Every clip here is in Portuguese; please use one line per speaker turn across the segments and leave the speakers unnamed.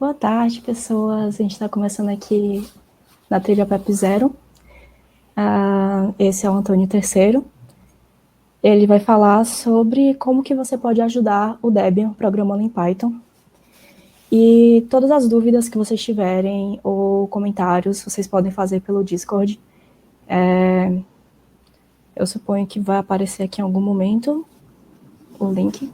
Boa tarde, pessoas. A gente está começando aqui na Trilha PEP Zero. Esse é o Antônio Terceiro. Ele vai falar sobre como que você pode ajudar o Debian programando em Python. E todas as dúvidas que vocês tiverem ou comentários, vocês podem fazer pelo Discord. Eu suponho que vai aparecer aqui em algum momento o link.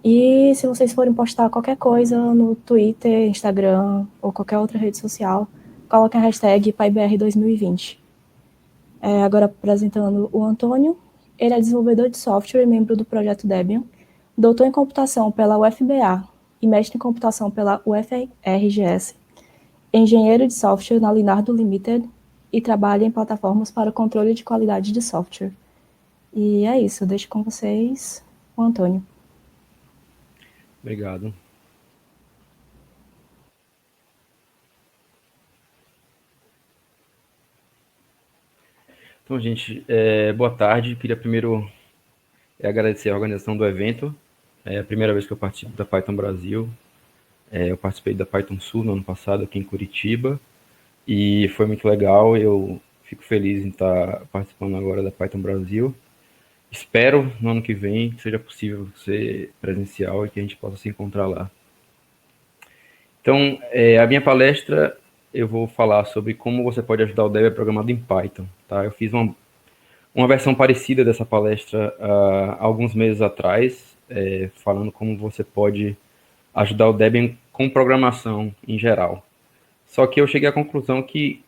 E se vocês forem postar qualquer coisa no Twitter, Instagram ou qualquer outra rede social, coloquem a hashtag PyBR2020. Agora apresentando o Antônio. Ele é desenvolvedor de software e membro do projeto Debian, doutor em computação pela UFBA e mestre em computação pela UFRGS, engenheiro de software na Linardo Limited e trabalha em plataformas para controle de qualidade de software. E é isso, eu deixo com vocês o Antônio.
Obrigado. Então, gente, boa tarde. Queria primeiro agradecer a organização do evento. É a primeira vez que eu participo da Python Brasil. Eu participei da Python Sul no ano passado, aqui em Curitiba, e foi muito legal. Eu fico feliz em estar participando agora da Python Brasil. Espero, no ano que vem, que seja possível ser presencial e que a gente possa se encontrar lá. Então, a minha palestra, eu vou falar sobre como você pode ajudar o Debian programado em Python. Tá? Eu fiz uma versão parecida dessa palestra há alguns meses atrás, falando como você pode ajudar o Debian com programação em geral. Só que eu cheguei à conclusão que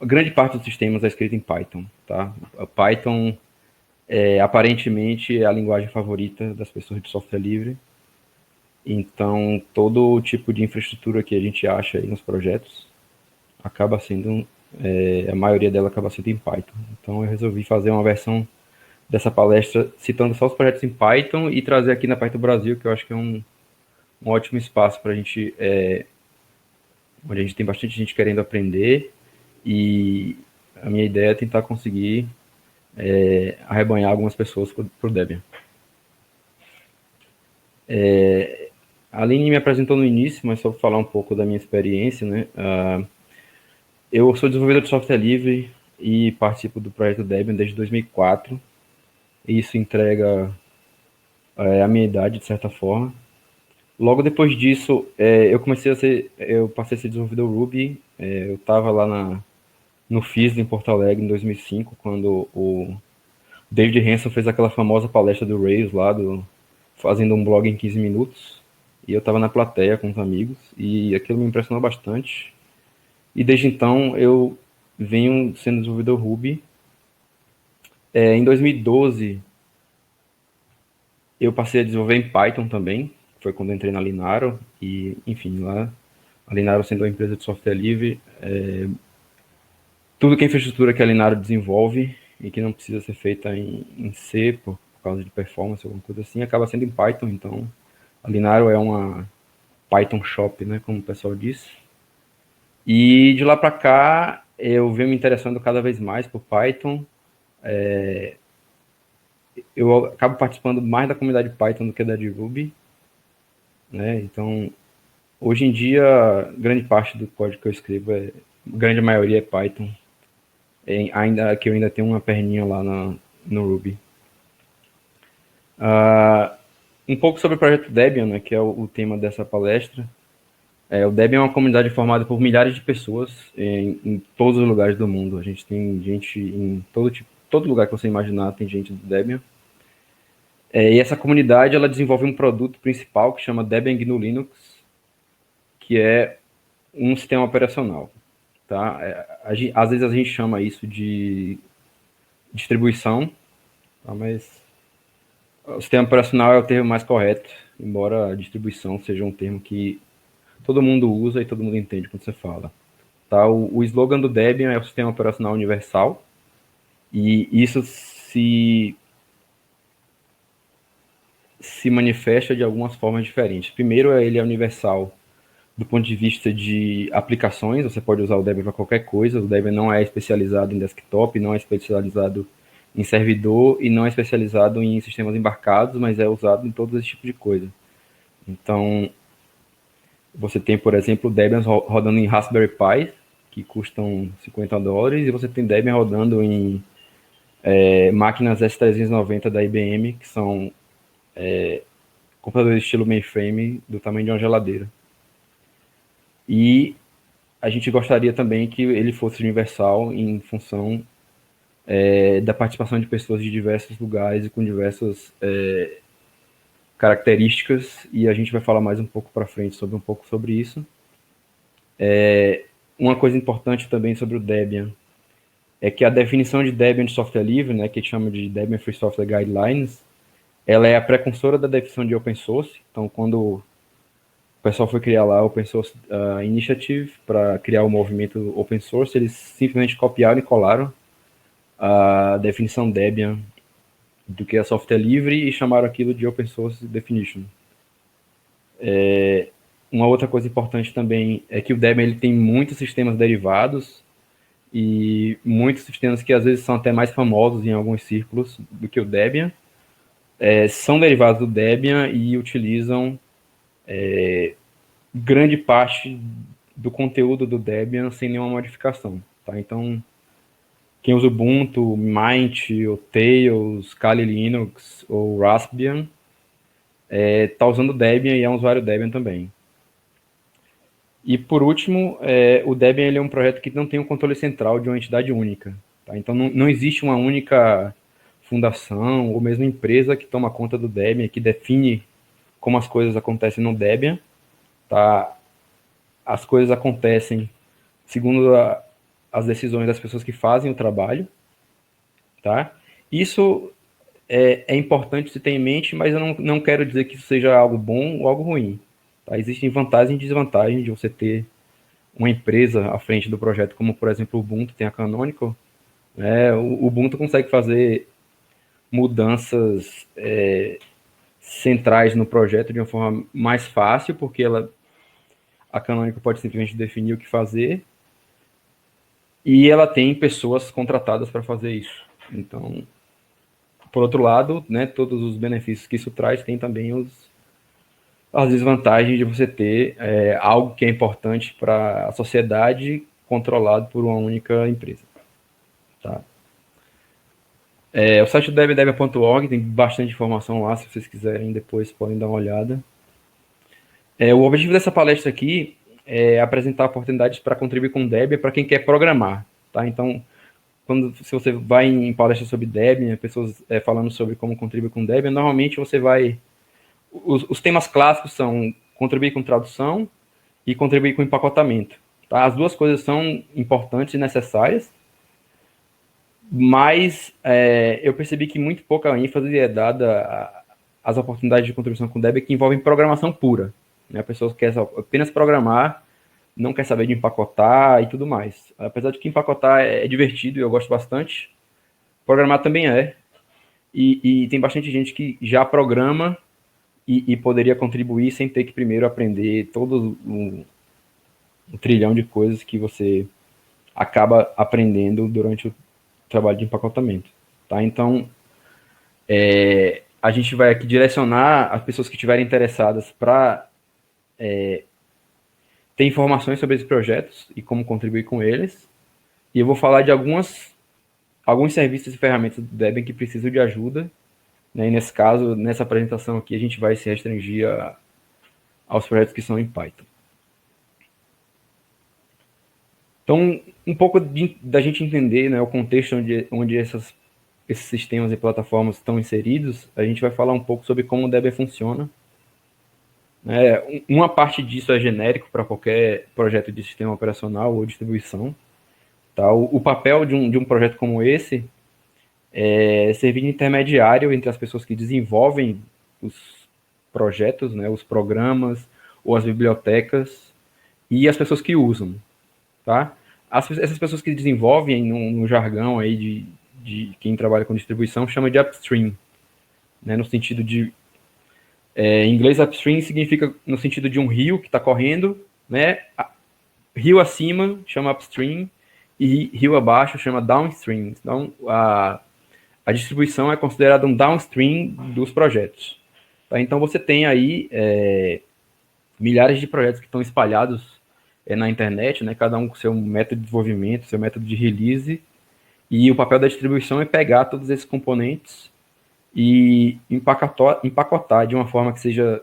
a grande parte dos sistemas é escrito em Python. Tá? A Python aparentemente é a linguagem favorita das pessoas de software livre. Então, todo tipo de infraestrutura que a gente acha aí nos projetos acaba sendo, a maioria dela acaba sendo em Python. Então, eu resolvi fazer uma versão dessa palestra citando só os projetos em Python e trazer aqui na Python Brasil, que eu acho que é um ótimo espaço para a gente, onde a gente tem bastante gente querendo aprender, e a minha ideia é tentar conseguir arrebanhar algumas pessoas para o Debian. A Aline me apresentou no início, mas só para falar um pouco da minha experiência, né? Eu sou desenvolvedor de software livre e participo do projeto Debian desde 2004. E isso entrega a minha idade, de certa forma. Logo depois disso, eu passei a ser desenvolvedor Ruby. Eu estava lá no FISL em Porto Alegre em 2005, quando o David Hanson fez aquela famosa palestra do Rails lá, fazendo um blog em 15 minutos. E eu estava na plateia com os amigos e aquilo me impressionou bastante. E desde então eu venho sendo desenvolvedor Ruby. Em 2012 eu passei a desenvolver em Python também. Foi quando eu entrei na Linaro. E, enfim, lá a Linaro sendo uma empresa de software livre, tudo que é infraestrutura que a Linaro desenvolve e que não precisa ser feita em C por causa de performance, alguma coisa assim, acaba sendo em Python. Então, a Linaro é uma Python Shop, né, como o pessoal diz. E de lá para cá, eu venho me interessando cada vez mais por Python. Eu acabo participando mais da comunidade Python do que da de Ruby, né? Então, hoje em dia, grande parte do código que eu escrevo, grande maioria é Python, ainda que eu ainda tenho uma perninha lá no Ruby. Um pouco sobre o projeto Debian, né, que é o tema dessa palestra. O Debian é uma comunidade formada por milhares de pessoas em todos os lugares do mundo. A gente tem gente em todo lugar que você imaginar tem gente do Debian. E essa comunidade ela desenvolve um produto principal que chama Debian GNU Linux, que é um sistema operacional. Tá? Às vezes a gente chama isso de distribuição, tá? Mas o sistema operacional é o termo mais correto, embora a distribuição seja um termo que todo mundo usa e todo mundo entende quando você fala. Tá? O slogan do Debian é o sistema operacional universal, e isso se manifesta de algumas formas diferentes. Primeiro, ele é universal do ponto de vista de aplicações, você pode usar o Debian para qualquer coisa. O Debian não é especializado em desktop, não é especializado em servidor e não é especializado em sistemas embarcados, mas é usado em todo esse tipo de coisa. Então, Você tem, por exemplo, Debian rodando em Raspberry Pi, que custam $50, e você tem Debian rodando em máquinas S390 da IBM, que são computadores estilo mainframe do tamanho de uma geladeira. E a gente gostaria também que ele fosse universal em função da participação de pessoas de diversos lugares e com diversas características, e a gente vai falar mais um pouco para frente sobre isso. Uma coisa importante também sobre o Debian é que a definição de Debian de software livre, né, que a gente chama de Debian Free Software Guidelines, ela é a precursora da definição de open source. Então, quando o pessoal foi criar lá o Open Source Initiative para criar o movimento open source, eles simplesmente copiaram e colaram a definição Debian do que é software livre e chamaram aquilo de Open Source Definition. Uma outra coisa importante também é que o Debian ele tem muitos sistemas derivados e muitos sistemas que às vezes são até mais famosos em alguns círculos do que o Debian, são derivados do Debian e utilizam grande parte do conteúdo do Debian sem nenhuma modificação. Tá? Então, quem usa Ubuntu, Mint, ou Tails, Kali Linux ou Raspbian está usando Debian e é um usuário Debian também. E por último, o Debian ele é um projeto que não tem um controle central de uma entidade única. Tá? Então não existe uma única fundação ou mesmo empresa que toma conta do Debian, que define como as coisas acontecem no Debian. Tá? As coisas acontecem segundo as decisões das pessoas que fazem o trabalho. Tá? Isso é importante se ter em mente, mas eu não quero dizer que isso seja algo bom ou algo ruim. Tá? Existem vantagens e desvantagens de você ter uma empresa à frente do projeto, como por exemplo o Ubuntu tem a Canonical. O Ubuntu consegue fazer mudanças centrais no projeto de uma forma mais fácil, porque a Canonical pode simplesmente definir o que fazer e ela tem pessoas contratadas para fazer isso. Então, por outro lado, né, todos os benefícios que isso traz, tem também as desvantagens de você ter algo que é importante para a sociedade controlado por uma única empresa. Tá? O site do debian.org tem bastante informação lá, se vocês quiserem depois podem dar uma olhada. O objetivo dessa palestra aqui é apresentar oportunidades para contribuir com o Debian para quem quer programar. Tá? Então, se você vai em palestras sobre Debian, pessoas falando sobre como contribuir com Debian, normalmente você vai... Os temas clássicos são contribuir com tradução e contribuir com empacotamento. Tá? As duas coisas são importantes e necessárias, mas eu percebi que muito pouca ênfase é dada às oportunidades de contribuição com Debian que envolvem programação pura. Né? A pessoa quer apenas programar, não quer saber de empacotar e tudo mais. Apesar de que empacotar é divertido e eu gosto bastante, programar também é. E tem bastante gente que já programa e poderia contribuir sem ter que primeiro aprender todo um trilhão de coisas que você acaba aprendendo durante o trabalho de empacotamento. Tá? Então, a gente vai aqui direcionar as pessoas que estiverem interessadas para ter informações sobre esses projetos e como contribuir com eles. E eu vou falar de alguns serviços e ferramentas do Debian que precisam de ajuda. Né? E nesse caso, nessa apresentação aqui, a gente vai se restringir aos projetos que são em Python. Então, um pouco da gente entender, né, o contexto onde esses sistemas e plataformas estão inseridos, a gente vai falar um pouco sobre como o Debian funciona. Uma parte disso é genérico para qualquer projeto de sistema operacional ou distribuição. Tá? O papel de um projeto como esse é servir de intermediário entre as pessoas que desenvolvem os projetos, né, os programas ou as bibliotecas e as pessoas que usam. Tá? Essas pessoas que desenvolvem no jargão aí de quem trabalha com distribuição chama de upstream, né, no sentido de em inglês upstream significa no sentido de um rio que está correndo, né, rio acima chama upstream e rio abaixo chama downstream. Então a distribuição é considerada um downstream dos projetos. Tá? Então você tem aí milhares de projetos que estão espalhados na internet, né? Cada um com seu método de desenvolvimento, seu método de release, e o papel da distribuição é pegar todos esses componentes e empacotar de uma forma que seja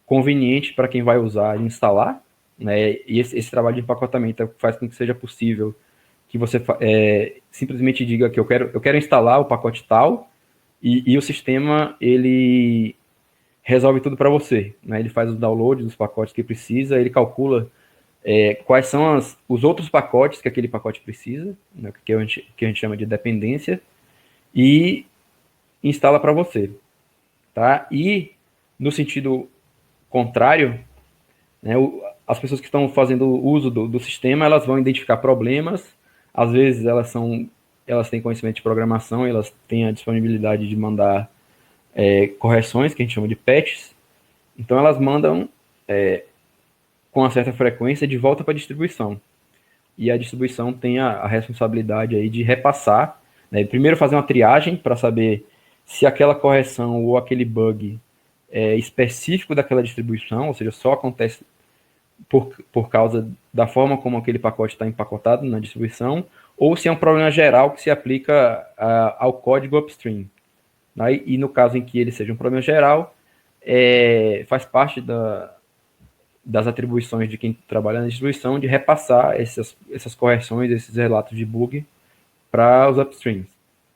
conveniente para quem vai usar e instalar, né? E esse trabalho de empacotamento faz com que seja possível que você simplesmente diga que eu quero instalar o pacote tal, e o sistema ele resolve tudo para você, né? Ele faz os downloads dos pacotes que precisa, ele calcula quais são os outros pacotes que aquele pacote precisa, né? Que a gente chama de dependência, e instala para você, tá? E no sentido contrário, né, as pessoas que estão fazendo uso do sistema, elas vão identificar problemas, às vezes elas têm conhecimento de programação, elas têm a disponibilidade de mandar correções, que a gente chama de patches, então elas mandam com uma certa frequência de volta para a distribuição. E a distribuição tem a responsabilidade aí de repassar, né, primeiro fazer uma triagem para saber se aquela correção ou aquele bug é específico daquela distribuição, ou seja, só acontece por causa da forma como aquele pacote está empacotado na distribuição, ou se é um problema geral que se aplica ao código upstream. Né? E no caso em que ele seja um problema geral, faz parte das atribuições de quem trabalha na distribuição de repassar essas correções, esses relatos de bug para os upstreams.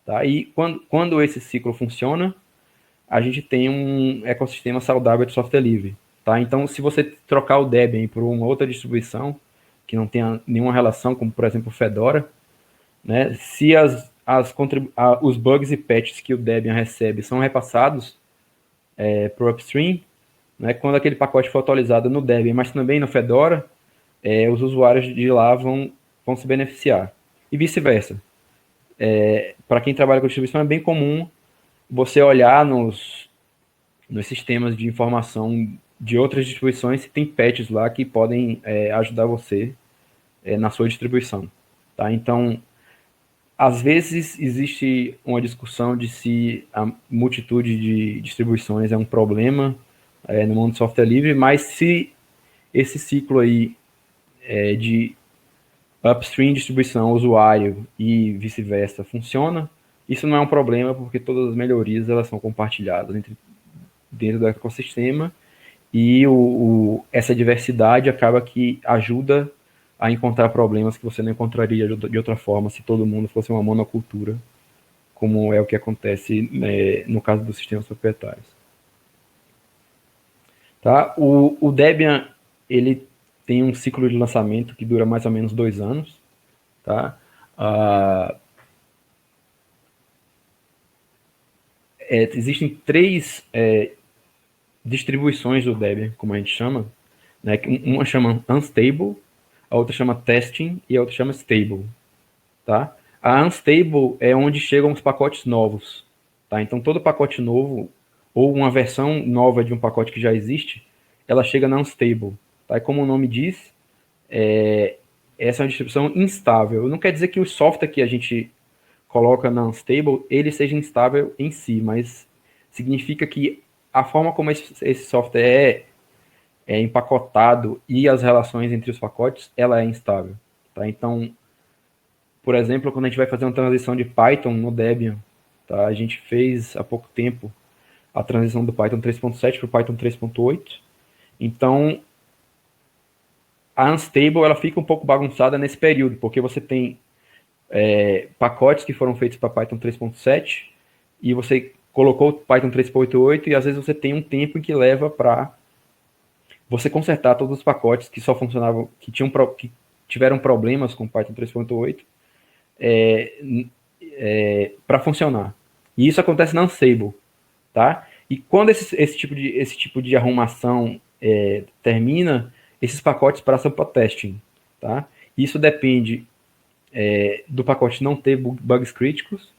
Tá? E quando esse ciclo funciona, a gente tem um ecossistema saudável de software livre. Tá? Então, se você trocar o Debian por uma outra distribuição, que não tenha nenhuma relação, como por exemplo o Fedora, né, se os bugs e patches que o Debian recebe são repassados para o upstream, né, quando aquele pacote for atualizado no Debian, mas também no Fedora, os usuários de lá vão se beneficiar. E vice-versa. Para quem trabalha com distribuição, é bem comum você olhar nos sistemas de informação de outras distribuições se tem patches lá que podem ajudar você na sua distribuição. Tá? Então, às vezes existe uma discussão de se a multitude de distribuições é um problema no mundo de software livre, mas se esse ciclo aí de upstream, distribuição, usuário e vice-versa funciona, isso não é um problema porque todas as melhorias elas são compartilhadas dentro do ecossistema e essa diversidade acaba que ajuda a encontrar problemas que você não encontraria de outra forma se todo mundo fosse uma monocultura, como é o que acontece no caso dos sistemas proprietários. Tá? O Debian ele tem um ciclo de lançamento que dura mais ou menos 2 anos. Tá? Existem 3 distribuições do Debian, como a gente chama. Né? Uma chama Unstable, a outra chama Testing e a outra chama Stable. Tá? A Unstable é onde chegam os pacotes novos. Tá? Então, todo pacote novo, ou uma versão nova de um pacote que já existe, ela chega na Unstable. Tá? E como o nome diz, essa é uma distribuição instável. Não quer dizer que o software que a gente coloca na Unstable, ele seja instável em si, mas significa que a forma como esse software é empacotado e as relações entre os pacotes, ela é instável. Tá? Então, por exemplo, quando a gente vai fazer uma transição de Python no Debian, tá? A gente fez há pouco tempo a transição do Python 3.7 para o Python 3.8. Então, a Unstable ela fica um pouco bagunçada nesse período, porque você tem pacotes que foram feitos para Python 3.7 e você colocou o Python 3.8 e às vezes você tem um tempo em que leva para você consertar todos os pacotes que só funcionavam, que tiveram problemas com Python 3.8 para funcionar. E isso acontece na Unstable, tá? E quando esse tipo de arrumação termina, esses pacotes passam para testing, tá? Isso depende do pacote não ter bugs críticos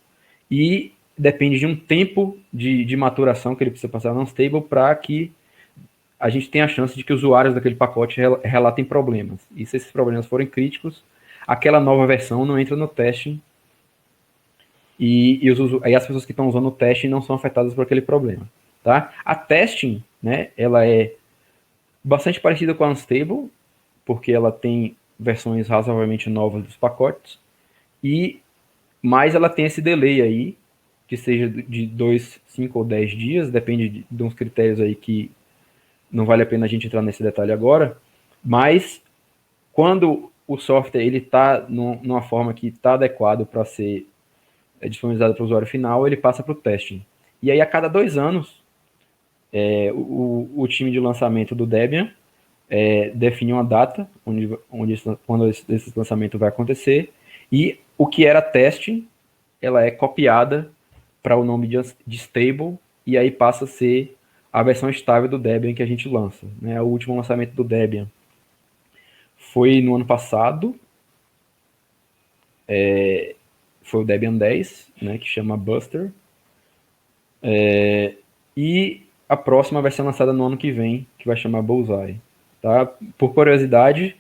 e depende de um tempo de maturação que ele precisa passar na Unstable para que a gente tenha a chance de que os usuários daquele pacote relatem problemas. E se esses problemas forem críticos, aquela nova versão não entra no testing e as pessoas que estão usando o testing não são afetadas por aquele problema. Tá? A testing, né, ela é bastante parecida com a Unstable, porque ela tem versões razoavelmente novas dos pacotes, e mais ela tem esse delay aí, que seja de 2, 5 ou 10 dias, depende de uns critérios aí que não vale a pena a gente entrar nesse detalhe agora, mas quando o software ele está numa forma que está adequado para ser disponibilizado para o usuário final, ele passa para o testing. E aí, a cada 2 anos, o time de lançamento do Debian define uma data quando esse lançamento vai acontecer, e o que era testing, ela é copiada para o nome de stable, e aí passa a ser a versão estável do Debian que a gente lança. Né? O último lançamento do Debian foi no ano passado, foi o Debian 10, né, que chama Buster, e a próxima vai ser lançada no ano que vem, que vai chamar Bullseye. Tá? Por curiosidade,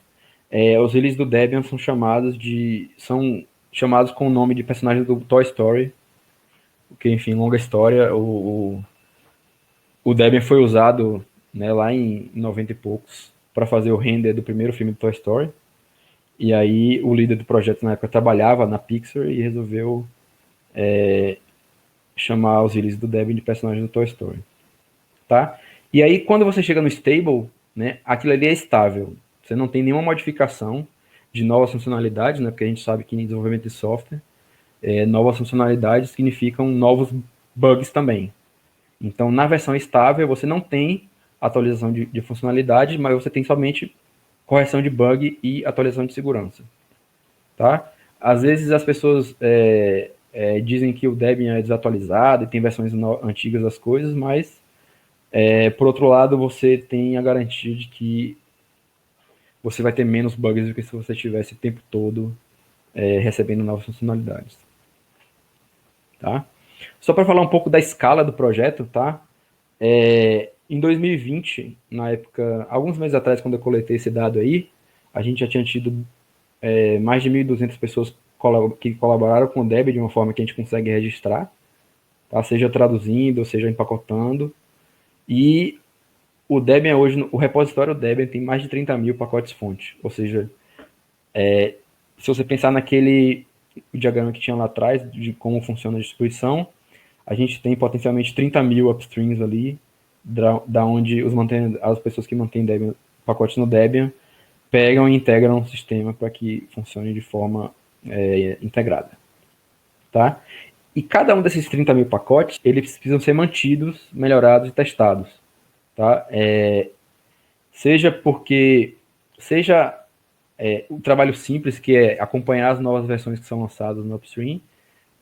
os releases do Debian são chamados com o nome de personagens do Toy Story, porque, enfim, longa história, o Debian foi usado, né, lá em 90 e poucos para fazer o render do primeiro filme do Toy Story, e aí o líder do projeto na época trabalhava na Pixar e resolveu chamar os releases do Debian de personagens do Toy Story. Tá? E aí, quando você chega no stable, né, aquilo ali é estável. Você não tem nenhuma modificação de novas funcionalidades, né, porque a gente sabe que em desenvolvimento de software, novas funcionalidades significam novos bugs também. Então, na versão estável, você não tem atualização de funcionalidade, mas você tem somente correção de bug e atualização de segurança. Tá? Às vezes as pessoas dizem que o Debian é desatualizado e tem versões antigas das coisas, mas por outro lado, você tem a garantia de que você vai ter menos bugs do que se você tivesse o tempo todo recebendo novas funcionalidades. Tá? Só para falar um pouco da escala do projeto, tá? Em 2020, na época, alguns meses atrás, quando eu coletei esse dado aí, a gente já tinha tido mais de 1.200 pessoas que colaboraram com o Debian de uma forma que a gente consegue registrar, tá? Seja traduzindo, seja empacotando. E o Debian hoje, o repositório Debian tem mais de 30 mil pacotes fonte. Ou seja, se você pensar naquele diagrama que tinha lá atrás, de como funciona a distribuição, a gente tem potencialmente 30 mil upstreams ali, da onde as pessoas que mantêm Debian, pacotes no Debian pegam e integram o sistema para que funcione de forma integrada. Tá? E cada um desses 30 mil pacotes, eles precisam ser mantidos, melhorados e testados. Tá? Seja o trabalho simples, que é acompanhar as novas versões que são lançadas no upstream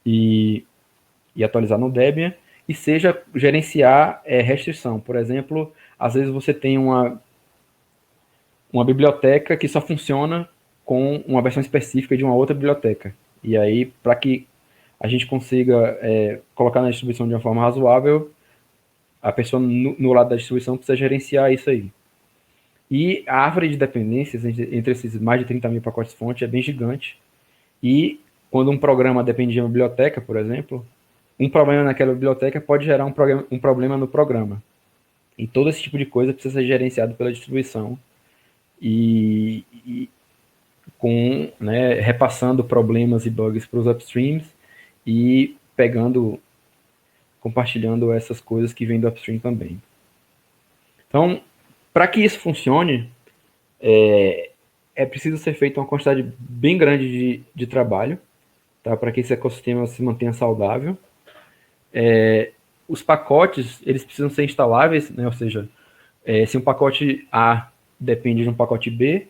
e atualizar no Debian, e seja gerenciar restrição. Por exemplo, às vezes você tem uma biblioteca que só funciona com uma versão específica de uma outra biblioteca. E aí, para que a gente consiga colocar na distribuição de uma forma razoável, a pessoa no lado da distribuição precisa gerenciar isso aí. E a árvore de dependências entre esses mais de 30 mil pacotes fonte é bem gigante. E quando um programa depende de uma biblioteca, por exemplo, um problema naquela biblioteca pode gerar um problema no programa. E todo esse tipo de coisa precisa ser gerenciado pela distribuição e repassando problemas e bugs para os upstreams e compartilhando essas coisas que vêm do upstream também. Então, para que isso funcione, é preciso ser feita uma quantidade bem grande de trabalho, tá? Para que esse ecossistema se mantenha saudável. Os pacotes, eles precisam ser instaláveis, né? Ou seja, se um pacote A depende de um pacote B,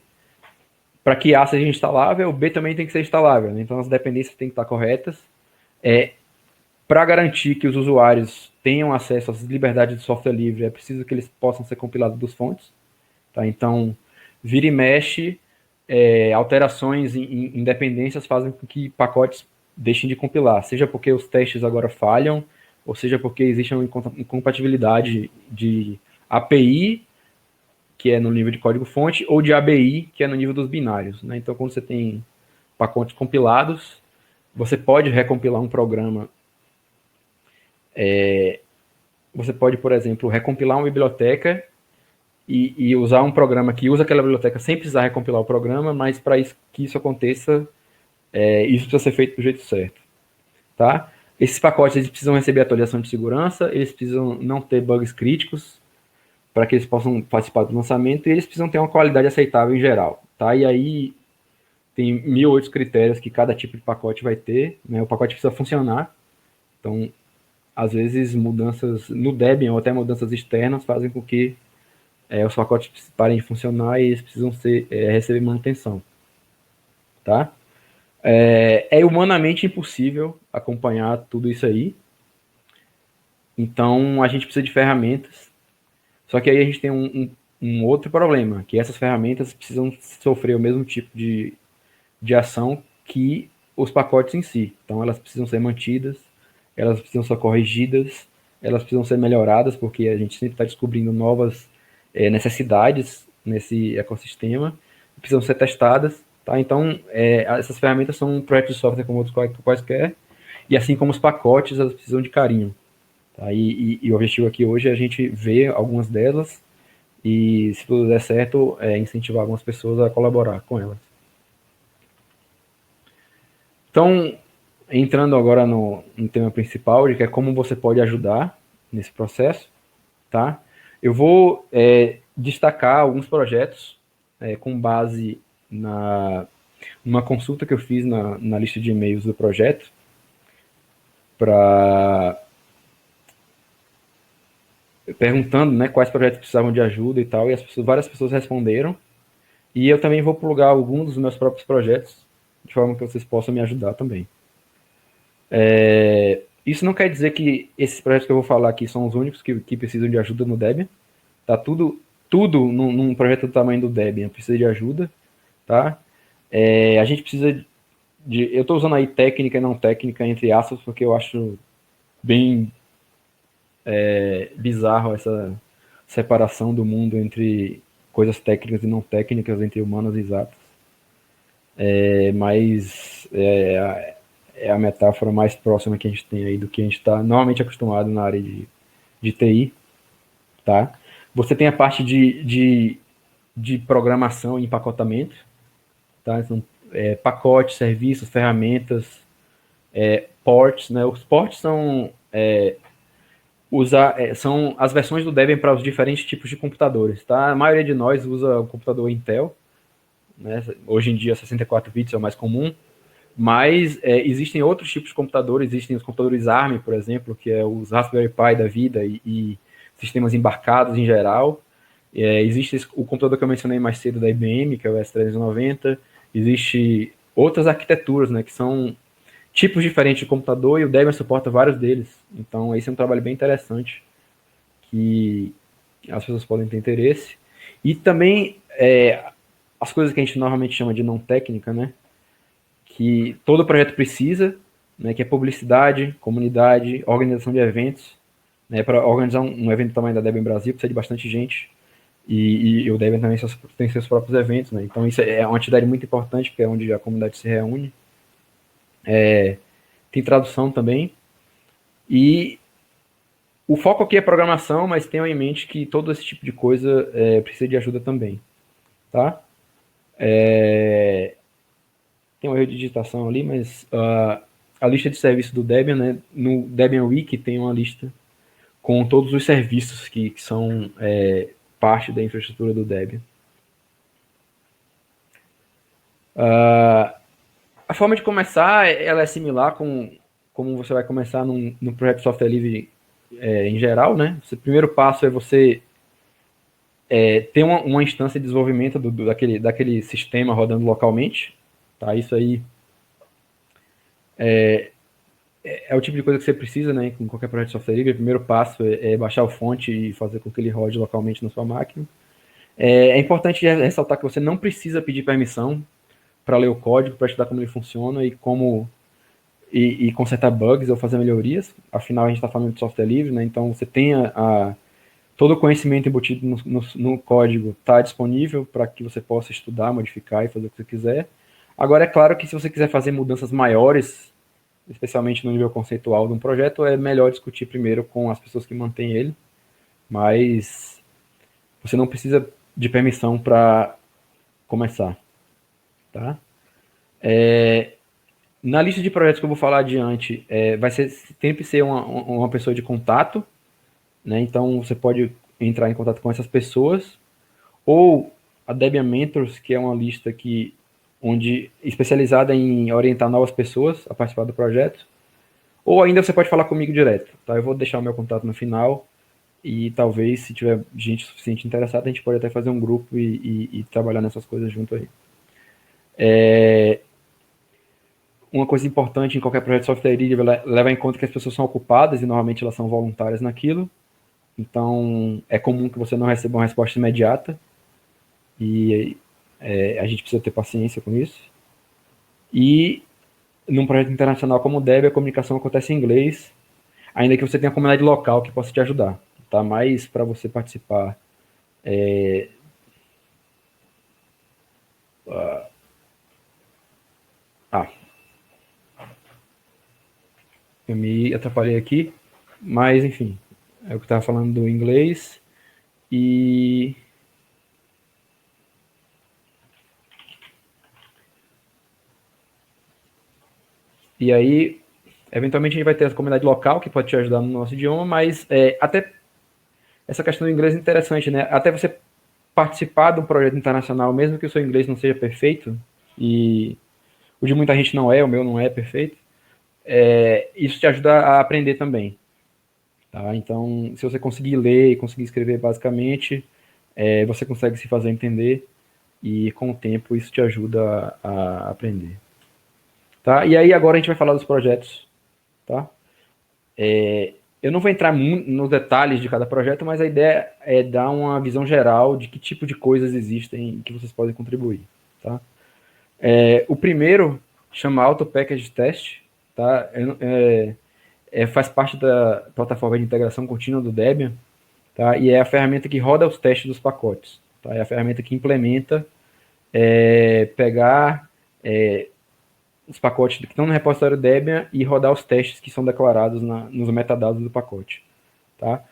para que A seja instalável, o B também tem que ser instalável. Né? Então, as dependências têm que estar corretas. Para garantir que os usuários tenham acesso às liberdades de software livre, é preciso que eles possam ser compilados dos fontes. Tá? Então, vira e mexe, alterações em dependências fazem com que pacotes deixem de compilar, seja porque os testes agora falham, ou seja porque existe uma incompatibilidade de API, que é no nível de código-fonte, ou de ABI, que é no nível dos binários. Né? Então, quando você tem pacotes compilados, você pode recompilar um programa. Você pode, por exemplo, recompilar uma biblioteca e usar um programa que usa aquela biblioteca sem precisar recompilar o programa, mas para que isso aconteça, isso precisa ser feito do jeito certo, tá? Esses pacotes eles precisam receber atualização de segurança, eles precisam não ter bugs críticos para que eles possam participar do lançamento e eles precisam ter uma qualidade aceitável em geral, tá? E aí tem 1.008 critérios que cada tipo de pacote vai ter, né? O pacote precisa funcionar, então às vezes mudanças no Debian ou até mudanças externas fazem com que os pacotes parem de funcionar e eles precisam receber manutenção, tá? É humanamente impossível acompanhar tudo isso aí, então a gente precisa de ferramentas, só que aí a gente tem um outro problema, que essas ferramentas precisam sofrer o mesmo tipo de ação que os pacotes em si. Então elas precisam ser mantidas, elas precisam ser corrigidas, elas precisam ser melhoradas, porque a gente sempre está descobrindo novas necessidades nesse ecossistema, precisam ser testadas. Tá? Então, essas ferramentas são projetos de software como outros quaisquer, e assim como os pacotes, elas precisam de carinho. Tá? E o objetivo aqui hoje é a gente ver algumas delas e, se tudo der certo, incentivar algumas pessoas a colaborar com elas. Então, entrando agora no tema principal, de que é como você pode ajudar nesse processo, tá? Eu vou destacar alguns projetos com base numa consulta que eu fiz na lista de e-mails do projeto, perguntando, né, quais projetos precisavam de ajuda e tal, e várias pessoas responderam. E eu também vou plugar alguns dos meus próprios projetos, de forma que vocês possam me ajudar também. Isso não quer dizer que esses projetos que eu vou falar aqui são os únicos que precisam de ajuda no Debian. Tá tudo num projeto do tamanho do Debian precisa de ajuda, tá? A gente precisa eu estou usando aí técnica e não técnica entre aspas, porque eu acho bem bizarro essa separação do mundo entre coisas técnicas e não técnicas, entre humanas e exatas. Mas é a metáfora mais próxima que a gente tem aí do que a gente está normalmente acostumado na área de TI, tá? Você tem a parte de programação e empacotamento, tá? Então, pacotes, serviços, ferramentas, ports, né? Os ports são são as versões do Debian para os diferentes tipos de computadores, tá? A maioria de nós usa o computador Intel, né? Hoje em dia 64 bits é o mais comum, mas existem outros tipos de computadores, existem os computadores ARM, por exemplo, que é os Raspberry Pi da vida e sistemas embarcados em geral. Existe o computador que eu mencionei mais cedo da IBM, que é o S390. Existe outras arquiteturas, né, que são tipos diferentes de computador e o Debian suporta vários deles. Então, esse é um trabalho bem interessante que as pessoas podem ter interesse. E também as coisas que a gente normalmente chama de não técnica, né, que todo projeto precisa, né, que é publicidade, comunidade, organização de eventos. Né, para organizar um evento do tamanho da Debian Brasil, precisa de bastante gente. E o Debian também tem seus próprios eventos. Né, então, isso é uma atividade muito importante, porque é onde a comunidade se reúne. Tem tradução também. E o foco aqui é programação, mas tenham em mente que todo esse tipo de coisa precisa de ajuda também. Tá? Tem um erro de digitação ali, mas a lista de serviços do Debian, né, no Debian Wiki tem uma lista com todos os serviços que são parte da infraestrutura do Debian. A forma de começar ela é similar como você vai começar no projeto de software livre em geral, né? O primeiro passo é você ter uma instância de desenvolvimento daquele sistema rodando localmente. Tá? Isso aí é o tipo de coisa que você precisa, né, com qualquer projeto de software livre. O primeiro passo é baixar o fonte e fazer com que ele rode localmente na sua máquina. É importante ressaltar que você não precisa pedir permissão para ler o código, para estudar como ele funciona e consertar bugs ou fazer melhorias. Afinal, a gente está falando de software livre, né, então você tem todo o conhecimento embutido no código está disponível para que você possa estudar, modificar e fazer o que você quiser. Agora, é claro que se você quiser fazer mudanças maiores, especialmente no nível conceitual de um projeto, é melhor discutir primeiro com as pessoas que mantêm ele, mas Você não precisa de permissão para começar, tá? Na lista de projetos que eu vou falar adiante, vai sempre ser uma pessoa de contato, né? Então você pode entrar em contato com essas pessoas, ou a Debian Mentors, que é uma lista onde especializada em orientar novas pessoas a participar do projeto, ou ainda você pode falar comigo direto, tá? Eu vou deixar o meu contato no final e talvez, se tiver gente suficiente interessada, a gente pode até fazer um grupo e trabalhar nessas coisas junto aí. Uma coisa importante em qualquer projeto de software livre é levar em conta que as pessoas são ocupadas e normalmente elas são voluntárias naquilo. Então, é comum que você não receba uma resposta imediata e a gente precisa ter paciência com isso. E num projeto internacional como o Debian, a comunicação acontece em inglês, ainda que você tenha uma comunidade local que possa te ajudar, tá? Mas para você participar eu me atrapalhei aqui, mas enfim, é o que eu estava falando do inglês. E aí, eventualmente a gente vai ter a comunidade local que pode te ajudar no nosso idioma, mas até essa questão do inglês é interessante, né? Até você participar de um projeto internacional, mesmo que o seu inglês não seja perfeito, e o de muita gente não é, o meu não é perfeito, isso te ajuda a aprender também. Tá? Então, se você conseguir ler e conseguir escrever basicamente, você consegue se fazer entender e com o tempo isso te ajuda a aprender. Tá? E aí agora a gente vai falar dos projetos. Tá? Eu não vou entrar nos detalhes de cada projeto, mas a ideia é dar uma visão geral de que tipo de coisas existem que vocês podem contribuir. Tá? O primeiro chama Auto Package Test. Tá? Faz parte da plataforma de integração contínua do Debian. Tá? E é a ferramenta que roda os testes dos pacotes. Tá? É a ferramenta que implementa pegar os pacotes que estão no repositório Debian e rodar os testes que são declarados nos metadados do pacote. Tá?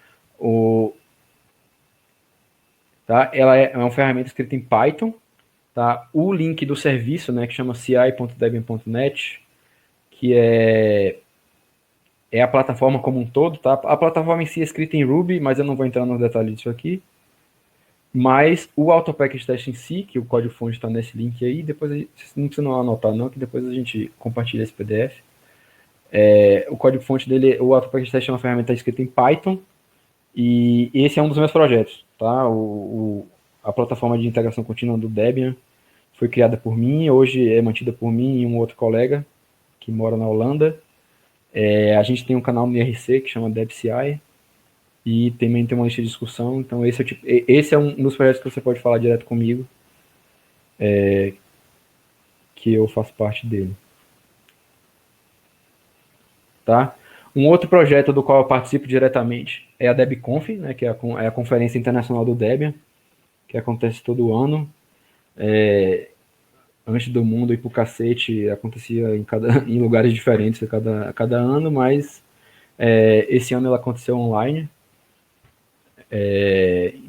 Ela é uma ferramenta escrita em Python. Tá? O link do serviço, né, que chama ci.debian.net, que é a plataforma como um todo. Tá? A plataforma em si é escrita em Ruby, mas eu não vou entrar nos detalhes disso aqui. Mas o Autopackage Test em si, que o código-fonte está nesse link aí, depois vocês não precisam anotar não, que depois a gente compartilha esse PDF. O código-fonte dele, o Autopackage Test é uma ferramenta escrita em Python, e esse é um dos meus projetos. Tá? A plataforma de integração contínua do Debian foi criada por mim, hoje é mantida por mim e um outro colega que mora na Holanda. A gente tem um canal no IRC que chama DebCI, e também tem uma lista de discussão. Então esse é um dos projetos que você pode falar direto comigo, que eu faço parte dele. Tá? Um outro projeto do qual eu participo diretamente é a DebConf, né, que é a Conferência Internacional do Debian, que acontece todo ano. Antes do mundo ir pro cacete, acontecia em lugares diferentes a cada ano, mas esse ano ela aconteceu online.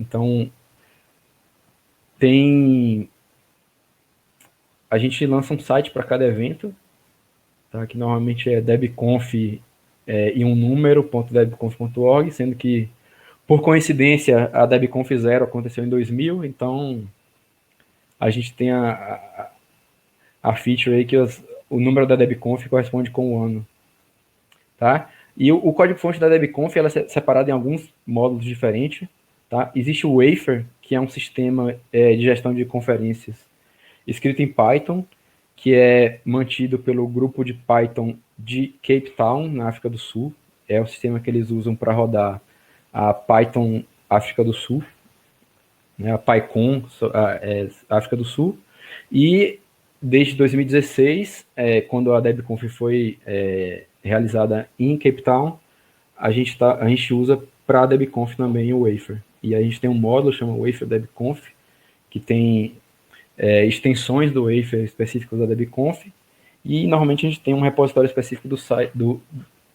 Então, a gente lança um site para cada evento, tá? Que normalmente é debconf e um número, .debconf.org, sendo que, por coincidência, a debconf 0 aconteceu em 2000, então a gente tem a feature aí que o número da debconf corresponde com o ano. Tá? E o código-fonte da debconf ela é separado em alguns módulos diferentes. Tá? Existe o Wafer, que é um sistema de gestão de conferências escrito em Python, que é mantido pelo grupo de Python de Cape Town, na África do Sul. É o sistema que eles usam para rodar a Python África do Sul, né, a PyCon África do Sul. E desde 2016, quando a DebConf foi realizada em Cape Town, a gente usa para a DebConf também o Wafer. E a gente tem um módulo chamado Wafer DebConf, que tem extensões do Wafer específicos da DebConf, e normalmente a gente tem um repositório específico do site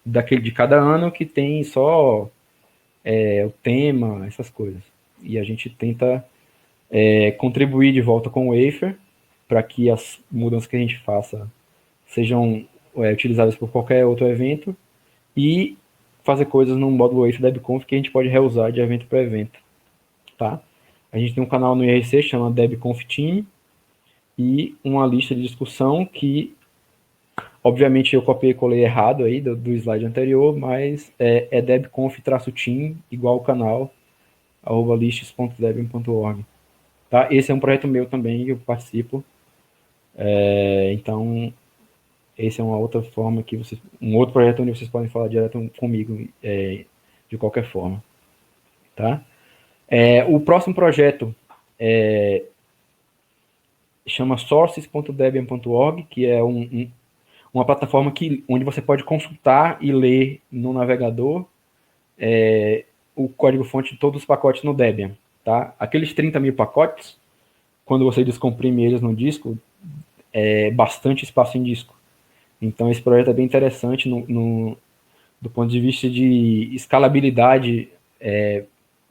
de cada ano que tem só o tema, essas coisas. e a gente tenta contribuir de volta com o Wafer para que as mudanças que a gente faça sejam utilizadas por qualquer outro evento e fazer coisas no módulo Wafer da DebConf que a gente pode reusar de evento para evento, tá? A gente tem um canal no IRC chama DebConf Team e uma lista de discussão que, obviamente, eu copiei e colei errado aí do slide anterior, mas é debconf-team igual o canal @lists.debian.org. Tá? Esse é um projeto meu também que eu participo. Então, esse é uma outra forma que vocês, um outro projeto onde vocês podem falar direto comigo, de qualquer forma, tá? O próximo projeto chama sources.debian.org, que é uma plataforma onde você pode consultar e ler no navegador o código-fonte de todos os pacotes no Debian, tá? Aqueles 30 mil pacotes, quando você descomprime eles no disco, é bastante espaço em disco. Então, esse projeto é bem interessante do ponto de vista de escalabilidade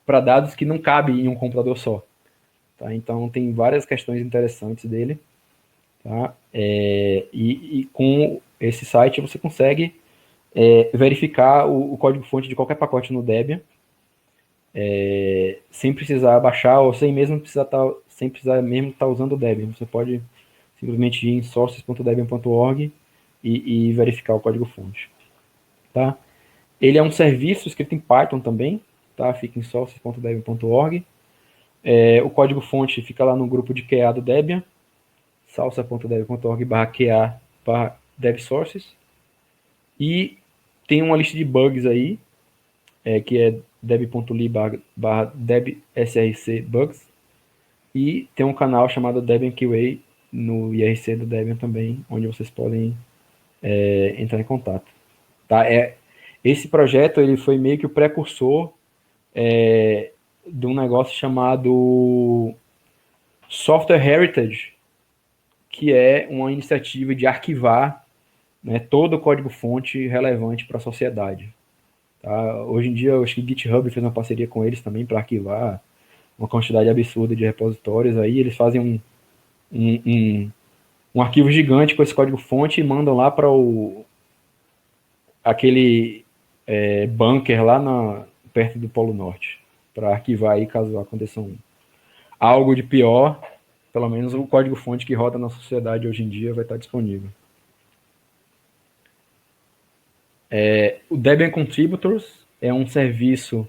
para dados que não cabem em um computador só. Tá? Então, tem várias questões interessantes dele. Tá? E com esse site você consegue verificar o código-fonte de qualquer pacote no Debian, sem precisar baixar ou sem precisar mesmo estar usando o Debian. Você pode simplesmente ir em sources.debian.org e verificar o código-fonte. Tá? Ele é um serviço escrito em Python também, tá? Fica em sources.debian.org. O código-fonte fica lá no grupo de QA do Debian, salsa.debian.org/QA/devsources. E tem uma lista de bugs aí, que é deb.ly/debsrc-bugs. E tem um canal chamado Debian QA no IRC do Debian também, onde vocês podem entrar em contato. Tá? Esse projeto ele foi meio que o precursor de um negócio chamado Software Heritage, que é uma iniciativa de arquivar, né, todo o código-fonte relevante para a sociedade. Tá? Hoje em dia, eu acho que o GitHub fez uma parceria com eles também para arquivar uma quantidade absurda de repositórios. Aí eles fazem um arquivo gigante com esse código-fonte e mandam lá para aquele bunker lá perto do Polo Norte, para arquivar aí caso aconteça algo de pior. Pelo menos o código-fonte que roda na sociedade hoje em dia vai estar disponível. O Debian Contributors é um serviço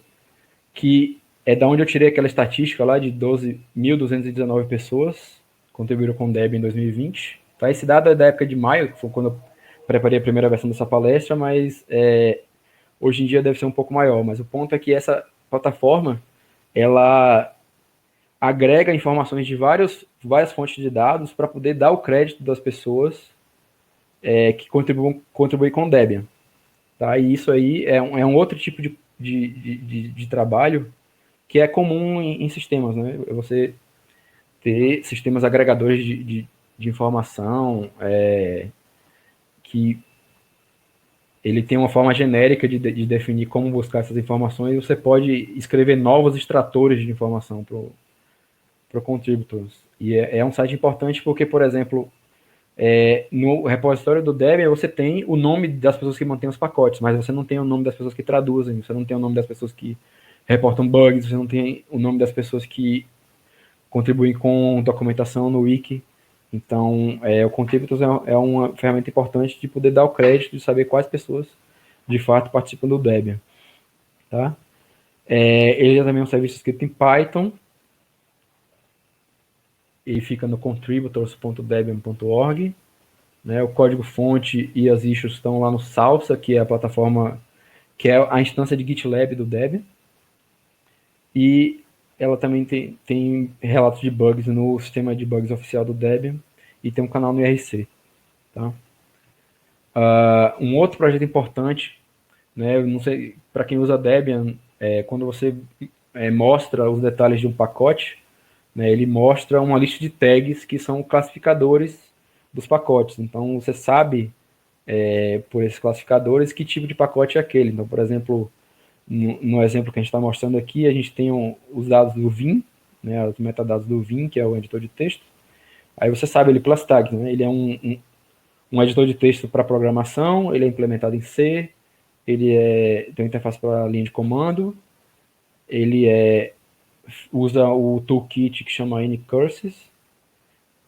que é da onde eu tirei aquela estatística lá de 12.219 pessoas contribuíram com o Debian em 2020. Tá? Esse dado é da época de maio, que foi quando eu preparei a primeira versão dessa palestra, mas hoje em dia deve ser um pouco maior. Mas o ponto é que essa plataforma, ela agrega informações de várias fontes de dados para poder dar o crédito das pessoas que contribuem com o Debian. Tá? E isso aí é um outro tipo de trabalho que é comum em sistemas, né? Você ter sistemas agregadores de informação que ele tem uma forma genérica de definir como buscar essas informações, e você pode escrever novos extratores de informação para o Contributors. E é um site importante porque, por exemplo, no repositório do Debian você tem o nome das pessoas que mantêm os pacotes, mas você não tem o nome das pessoas que traduzem, você não tem o nome das pessoas que reportam bugs, você não tem o nome das pessoas que contribuem com documentação no wiki. Então, o Contributors é uma ferramenta importante de poder dar o crédito, de saber quais pessoas de fato participam do Debian. Tá? Ele é também um serviço escrito em Python, e fica no contributors.debian.org. Né? O código-fonte e as issues estão lá no Salsa, que é a plataforma, que é a instância de GitLab do Debian. E ela também tem relatos de bugs no sistema de bugs oficial do Debian e tem um canal no IRC. Tá? Um outro projeto importante, né, eu não sei, para quem usa Debian, quando você mostra os detalhes de um pacote, né, ele mostra uma lista de tags que são classificadores dos pacotes. Então você sabe, por esses classificadores, que tipo de pacote é aquele. Então, por exemplo, No exemplo que a gente está mostrando aqui, a gente tem os dados do Vim, né, os metadados do Vim, que é o editor de texto. Aí você sabe ele pelas tags, né? Ele é um editor de texto para programação, ele é implementado em C, ele tem uma interface para linha de comando, ele usa o toolkit que chama Anycurses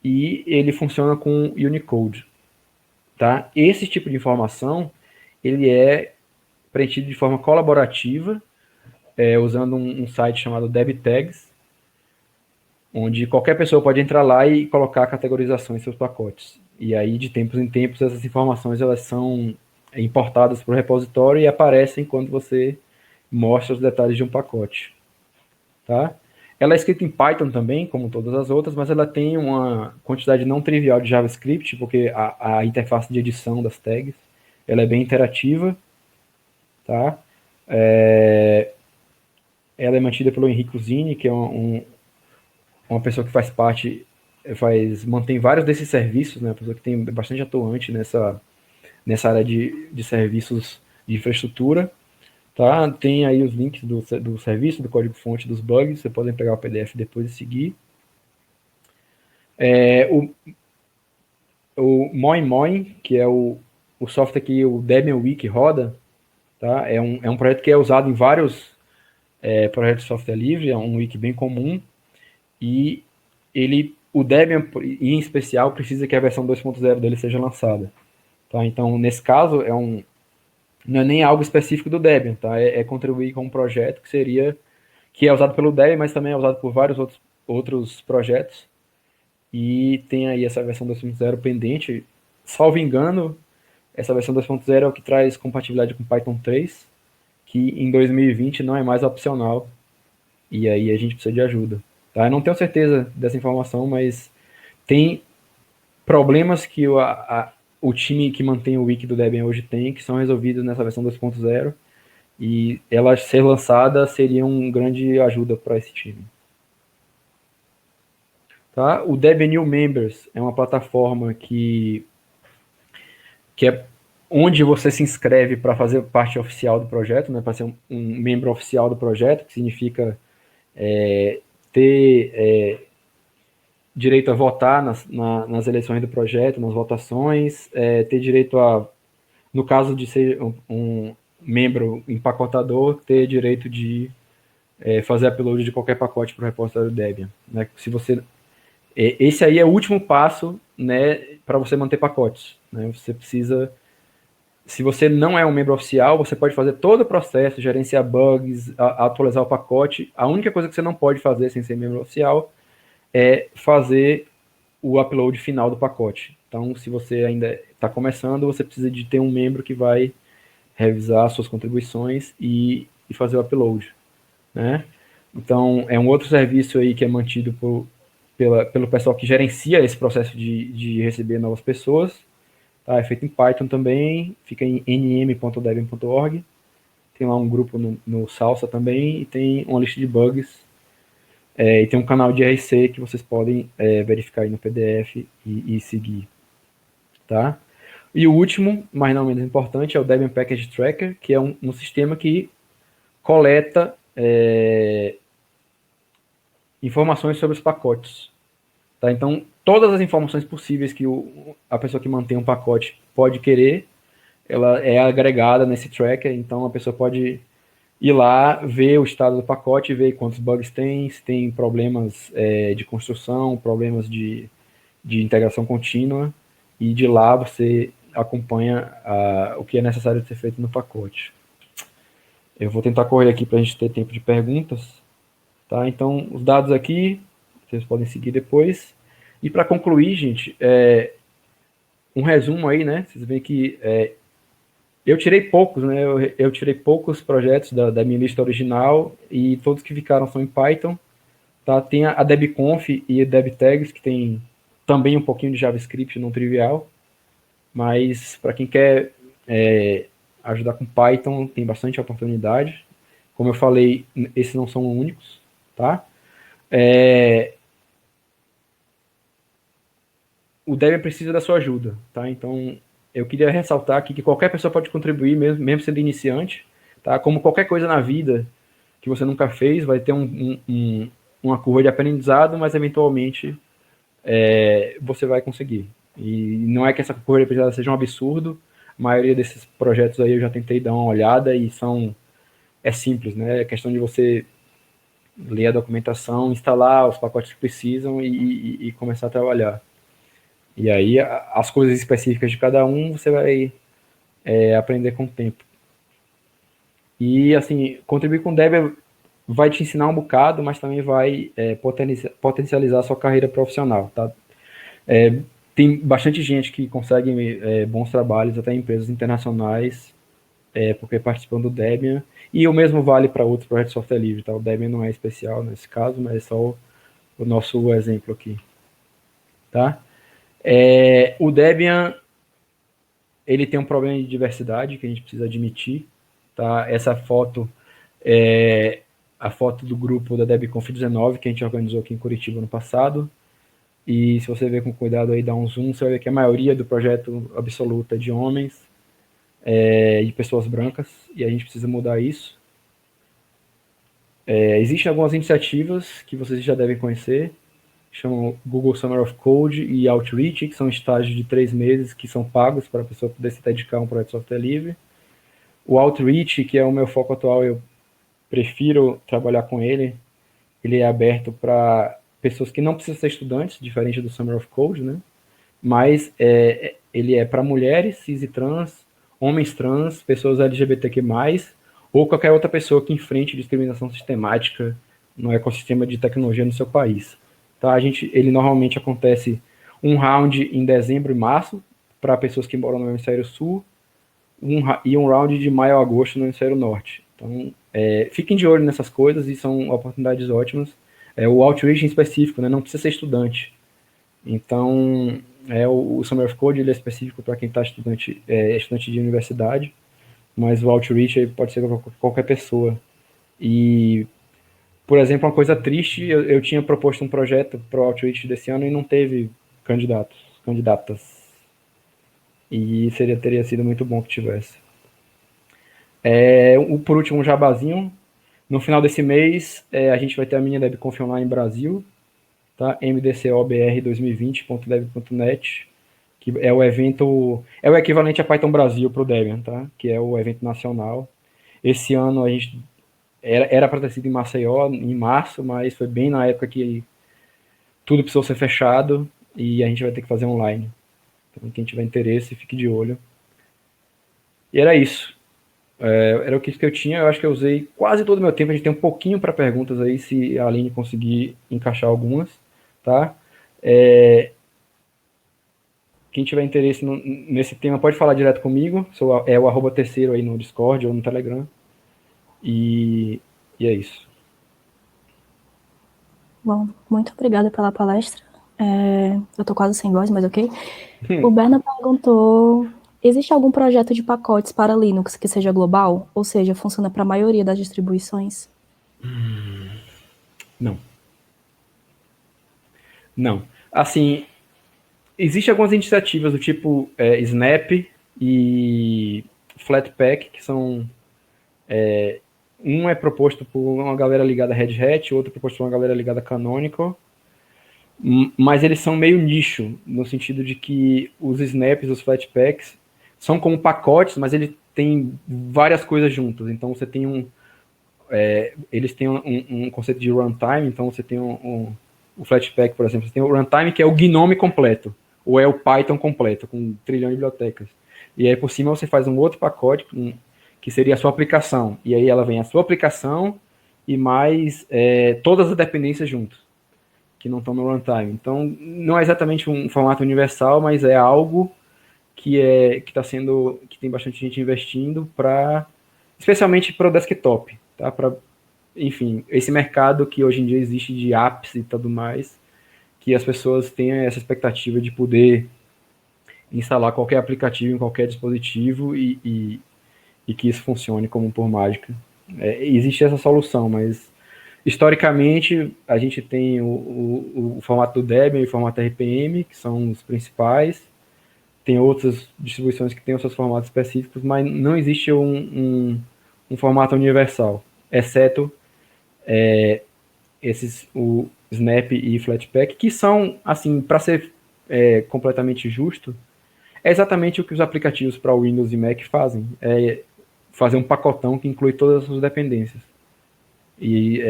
e ele funciona com Unicode. Tá? Esse tipo de informação ele é preenchido de forma colaborativa, usando um site chamado DebTags, onde qualquer pessoa pode entrar lá e colocar categorizações em seus pacotes. E aí, de tempos em tempos, essas informações elas são importadas para o repositório e aparecem quando você mostra os detalhes de um pacote. Tá? Ela é escrita em Python também, como todas as outras, mas ela tem uma quantidade não trivial de JavaScript, porque a interface de edição das tags ela é bem interativa. Tá? Ela é mantida pelo Henrico Zini, que é uma pessoa que faz parte, mantém vários desses serviços, né? Uma pessoa que tem bastante atuante nessa área de serviços de infraestrutura. Tá? Tem aí os links do serviço, do código-fonte, dos bugs, você pode pegar o PDF depois e seguir. O Moin, que é o software que o Debian Wiki roda, tá? É um projeto que é usado em vários projetos de software livre, é um wiki bem comum, e o Debian, em especial, precisa que a versão 2.0 dele seja lançada. Tá? Então, nesse caso, não é nem algo específico do Debian, tá? É contribuir com um projeto que é usado pelo Debian, mas também é usado por vários outros projetos, e tem aí essa versão 2.0 pendente. Salvo engano, essa versão 2.0 é o que traz compatibilidade com Python 3, que em 2020 não é mais opcional, e aí a gente precisa de ajuda. Tá? Eu não tenho certeza dessa informação, mas tem problemas que o time que mantém o wiki do Debian hoje tem, que são resolvidos nessa versão 2.0, e ela ser lançada seria uma grande ajuda para esse time. Tá? O Debian New Members é uma plataforma que é onde você se inscreve para fazer parte oficial do projeto, né, para ser um membro oficial do projeto, que significa ter direito a votar nas eleições do projeto, nas votações, ter direito no caso de ser um membro empacotador, ter direito de fazer upload de qualquer pacote para o repositório Debian. Né? Se você, esse aí é o último passo, né, para você manter pacotes. Né? Você precisa. Se você não é um membro oficial, você pode fazer todo o processo, gerenciar bugs, atualizar o pacote. A única coisa que você não pode fazer sem ser membro oficial é fazer o upload final do pacote. Então, se você ainda está começando, você precisa de ter um membro que vai revisar suas contribuições e fazer o upload. Né? Então, é um outro serviço aí que é mantido pelo pessoal que gerencia esse processo de receber novas pessoas. Tá? É feito em Python também, fica em nm.debian.org. Tem lá um grupo no Salsa também e tem uma lista de bugs. E tem um canal de RC que vocês podem verificar aí no PDF e seguir. Tá? E o último, mas não menos importante, é o Debian Package Tracker, que é um sistema que coleta informações sobre os pacotes. Tá? Então, todas as informações possíveis que a pessoa que mantém um pacote pode querer, ela é agregada nesse tracker, então a pessoa pode ir lá, ver o estado do pacote, ver quantos bugs tem, se tem problemas de construção, problemas de integração contínua, e de lá você acompanha o que é necessário ser feito no pacote. Eu vou tentar correr aqui para a gente ter tempo de perguntas. Tá? Então, os dados aqui, vocês podem seguir depois. E para concluir, gente, um resumo aí, né? Vocês veem que eu tirei poucos, né? Eu tirei poucos projetos da minha lista original e todos que ficaram são em Python. Tá? Tem a DebConf e a DebTags, que tem também um pouquinho de JavaScript não trivial, mas para quem quer ajudar com Python, tem bastante oportunidade. Como eu falei, esses não são únicos, tá? O Debian precisa da sua ajuda, tá? Então, eu queria ressaltar aqui que qualquer pessoa pode contribuir, mesmo sendo iniciante, tá? Como qualquer coisa na vida que você nunca fez, vai ter uma curva de aprendizado, mas eventualmente você vai conseguir. E não é que essa curva de aprendizado seja um absurdo, a maioria desses projetos aí eu já tentei dar uma olhada e é simples, né? É questão de você ler a documentação, instalar os pacotes que precisam e começar a trabalhar. E aí as coisas específicas de cada um você vai aprender com o tempo. E assim, contribuir com o Debian vai te ensinar um bocado, mas também vai potencializar a sua carreira profissional, tá? Tem bastante gente que consegue bons trabalhos até em empresas internacionais porque participam do Debian, e o mesmo vale para outros projetos de software livre, tá? O Debian não é especial nesse caso, mas é só o nosso exemplo aqui, tá? O Debian, ele tem um problema de diversidade que a gente precisa admitir, tá? Essa foto é a foto do grupo da DebConf 19 que a gente organizou aqui em Curitiba no passado, e se você ver com cuidado aí, dá um zoom, você vai ver que a maioria do projeto absoluta é de homens, de pessoas brancas, e a gente precisa mudar isso. Existem algumas iniciativas que vocês já devem conhecer, chamam Google Summer of Code e Outreach, que são estágios de 3 meses que são pagos para a pessoa poder se dedicar a um projeto de software livre. O Outreach, que é o meu foco atual, eu prefiro trabalhar com ele. Ele é aberto para pessoas que não precisam ser estudantes, diferente do Summer of Code, né? Mas ele é para mulheres, cis e trans, homens trans, pessoas LGBTQ+, ou qualquer outra pessoa que enfrente discriminação sistemática no ecossistema de tecnologia no seu país. Tá? Ele normalmente acontece um round em dezembro e março, para pessoas que moram no hemisfério sul, e um round de maio a agosto no hemisfério norte. Então, fiquem de olho nessas coisas e são oportunidades ótimas. O outreach em específico, né, não precisa ser estudante. Então, o Summer of Code ele é específico para quem está estudante de universidade, mas o Outreach pode ser qualquer pessoa. E, por exemplo, uma coisa triste, eu tinha proposto um projeto para o Outreach desse ano e não teve candidatas. E teria sido muito bom que tivesse. Por último, um jabazinho. No final desse mês, a gente vai ter a minha DebConf Online Brasil, tá? mdcobr2020.dev.net, que é o evento, é o equivalente a Python Brasil para o Debian, tá? Que é o evento nacional. Esse ano a gente era para ter sido em Maceió, em março, mas foi bem na época que tudo precisou ser fechado e a gente vai ter que fazer online. Então, quem tiver interesse, fique de olho. E era isso. Era o que eu tinha. Eu acho que eu usei quase todo o meu tempo. A gente tem um pouquinho para perguntas aí, se a Aline conseguir encaixar algumas, tá? Quem tiver interesse nesse tema pode falar direto comigo. É o @terceiro aí no Discord ou no Telegram. E é isso.
Bom, muito obrigada pela palestra. Eu tô quase sem voz, mas ok. O Berna perguntou: existe algum projeto de pacotes para Linux que seja global? Ou seja, funciona para a maioria das distribuições?
Não. Não. Assim, existem algumas iniciativas do tipo Snap e Flatpak, que são. Um é proposto por uma galera ligada a Red Hat, outro é proposto por uma galera ligada a Canonical, mas eles são meio nicho, no sentido de que os snaps, os flatpaks, são como pacotes, mas ele tem várias coisas juntas. Então você tem eles têm um conceito de runtime, então você tem o Flatpak, por exemplo, você tem o runtime que é o Gnome completo, ou é o Python completo, com 1 trilhão de bibliotecas. E aí por cima você faz um outro pacote, que seria a sua aplicação. E aí ela vem a sua aplicação e mais todas as dependências juntas, que não estão no runtime. Então, não é exatamente um formato universal, mas é algo que tem bastante gente investindo especialmente para o desktop, tá? Enfim, esse mercado que hoje em dia existe de apps e tudo mais, que as pessoas tenham essa expectativa de poder instalar qualquer aplicativo em qualquer dispositivo e que isso funcione como por mágica. Existe essa solução, mas historicamente a gente tem o formato do Debian e o formato RPM, que são os principais. Tem outras distribuições que têm os seus formatos específicos, mas não existe um um formato universal, exceto o Snap e Flatpak, que são, assim, para ser completamente justo, é exatamente o que os aplicativos para Windows e Mac fazem. É fazer um pacotão que inclui todas as suas dependências. E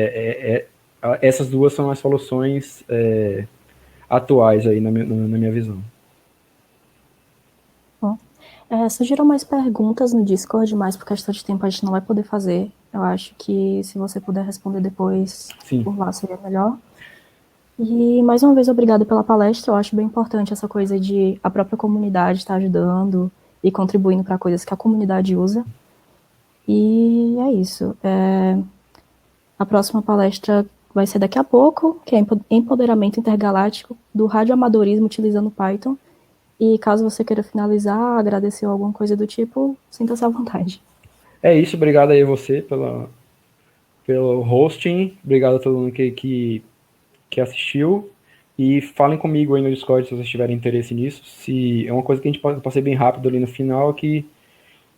essas duas são as soluções atuais aí na minha visão.
Bom, surgiram mais perguntas no Discord, mas por questão de tempo a gente não vai poder fazer. Eu acho que se você puder responder depois
Sim,
por lá seria melhor. E mais uma vez, obrigada pela palestra. Eu acho bem importante essa coisa de a própria comunidade estar ajudando e contribuindo para coisas que a comunidade usa. E é isso. A próxima palestra vai ser daqui a pouco, que é Empoderamento Intergaláctico do Radioamadorismo utilizando Python. E caso você queira finalizar, agradecer alguma coisa do tipo, sinta-se à vontade.
é isso. Obrigado aí a você pelo hosting. Obrigado a todo mundo que assistiu. E falem comigo aí no Discord se vocês tiverem interesse nisso. Se é uma coisa que a gente passei bem rápido ali no final, que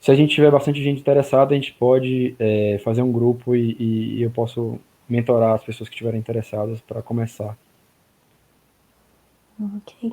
se a gente tiver bastante gente interessada, a gente pode fazer um grupo e eu posso mentorar as pessoas que estiverem interessadas para começar.
Ok.